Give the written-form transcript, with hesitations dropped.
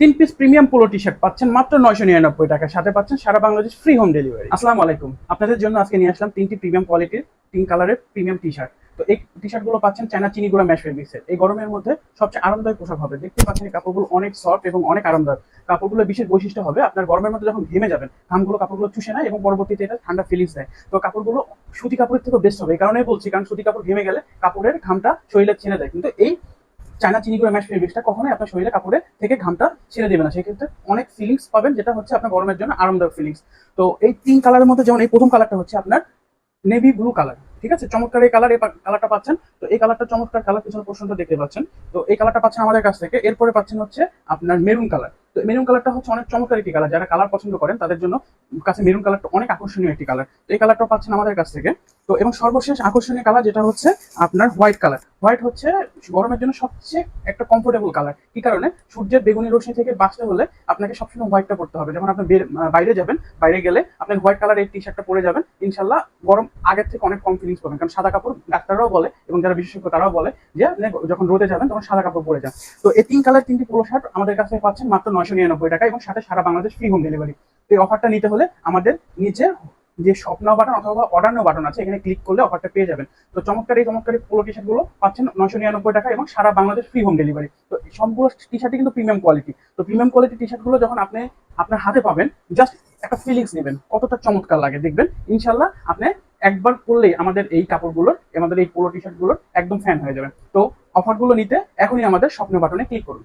3 piece premium polo T shirt পাচ্ছেন মাত্র 999 টাকা, সাথে পাচ্ছেন সারা বাংলাদেশ ফ্রি হোম ডেলিভারি। আসসালামু আলাইকুম, আপনাদের জন্য আজকে নিয়ে আসলাম 3টি প্রিমিয়াম কোয়ালিটির 3 কালারের প্রিমিয়াম টি শার্ট। তো এই টি শার্ট গুলো পাচ্ছেন চায়না চিনি গুঁড়া ম্যাশ ফেব্রিক্সের। এই গরমের মধ্যে সবচেয়ে আরামদায়ক পোশাক হবে। দেখতে পাচ্ছেন এই কাপড়গুলো অনেক সফট এবং অনেক আরামদায়ক। কাপড়গুলো বিশেষ বৈশিষ্ট্য হবে, আপনার গরমের মধ্যে যখন ঘেমে যাবেন ঘামগুলো কাপড়গুলো চুষে নেয় এবং পরবর্তীতে এটা ঠান্ডা ফিলিংস দেয়। তো কাপড়গুলো সুতি কাপড়ের থেকে বেস্ট হবে, এই কারণে বলছি, কারণ সুতি কাপড় ঘেমে গেলে কাপড়ের ঘামটা শরীরে ছেড়ে দেয়, কিন্তু এই চায়না চিনি গুঁড়া ম্যাশ ফেব্রিক্সটা কখনোই আপনার শরীরে কাপড়ে থেকে ঘামটা ছেড়ে দেবে না। সেক্ষেত্রে অনেক ফিলিংস পাবেন, যেটা হচ্ছে আপনার গরমের জন্য আরামদায়ক ফিলিংস। তো এই 3 কালারের মধ্যে যেমন এই প্রথম কালারটা হচ্ছে আপনার নেভি ব্লু কালার, ঠিক আছে, চমৎকার এই কালার, এই কালারটা পাচ্ছেন। তো এই কালারটা চমৎকার কালার, পিছনে পোর্শনটা দেখতে পাচ্ছেন। তো এই কালারটা পাচ্ছেন আমাদের কাছ থেকে। এরপরে পাচ্ছেন হচ্ছে আপনার মেরুন কালার। তো মেরুন কালারটা হচ্ছে অনেক চমৎকার একটি কালার, যারা কালার পছন্দ করেন তাদের জন্য কাছে মেরুন কালারটা অনেক আকর্ষণীয় একটি কালার। তো এই কালারটা পাচ্ছেন আমাদের কাছ থেকে। তো এবং সর্বশেষ আকর্ষণীয় কালার যেটা হচ্ছে আপনার হোয়াইট কালার। হোয়াইট হচ্ছে গরমের জন্য সবচেয়ে একটা কমফোর্টেবল কালার। কি কারণে? সূর্যের বেগুনি রশ্মি থেকে বাঁচতে হলে আপনাকে সবসময় হোয়াইটটা পড়তে হবে। যেমন আপনি বাইরে যাবেন, বাইরে গেলে আপনি হোয়াইট কালার এই টি শার্টটা পরে যাবেন, ইনশাল্লাহ গরম আগের থেকে অনেক কম ফিলিংস পাবেন। কারণ সাদা কাপড় ডাক্তাররাও বলে এবং যারা বিশেষজ্ঞ তারাও বলে যে আপনি যখন রোদে যাবেন তখন সাদা কাপড় পরে যান। তো এই 3 কালার 3টি পোলো শার্ট আমাদের কাছে পাচ্ছেন মাত্র 999 টাকা এবং সাথে সারা বাংলাদেশ ফ্রি হোম ডেলিভারি। এই অফারটা নিতে হলে আমাদের নিচে যে শপ নাও বাটন অথবা অর্ডার নাও বাটন আছে, এখানে ক্লিক করলে অফারটা পেয়ে যাবেন। তো চমৎকার এই পোলো টি শার্ট গুলো পাচ্ছেন 999 টাকা এবং সারা বাংলাদেশ ফ্রি হোম ডেলিভারি। তো সবগুলো টি শার্টই কিন্তু প্রিমিয়াম কোয়ালিটি। তো প্রিমিয়াম কোয়ালিটি টি শার্ট গুলো যখন আপনি আপনার হাতে পাবেন, জাস্ট একটা ফিলিংস নেবেন কতটা চমৎকার লাগে, দেখবেন ইনশাল্লাহ আপনি একবার পরলেই আমাদের এই কাপড়গুলোর, আমাদের এই পোলো টি শার্ট গুলোর একদম ফ্যান হয়ে যাবেন। তো অফারগুলো নিতে এখনই আমাদের স্বপ্ন বাটনে ক্লিক করুন।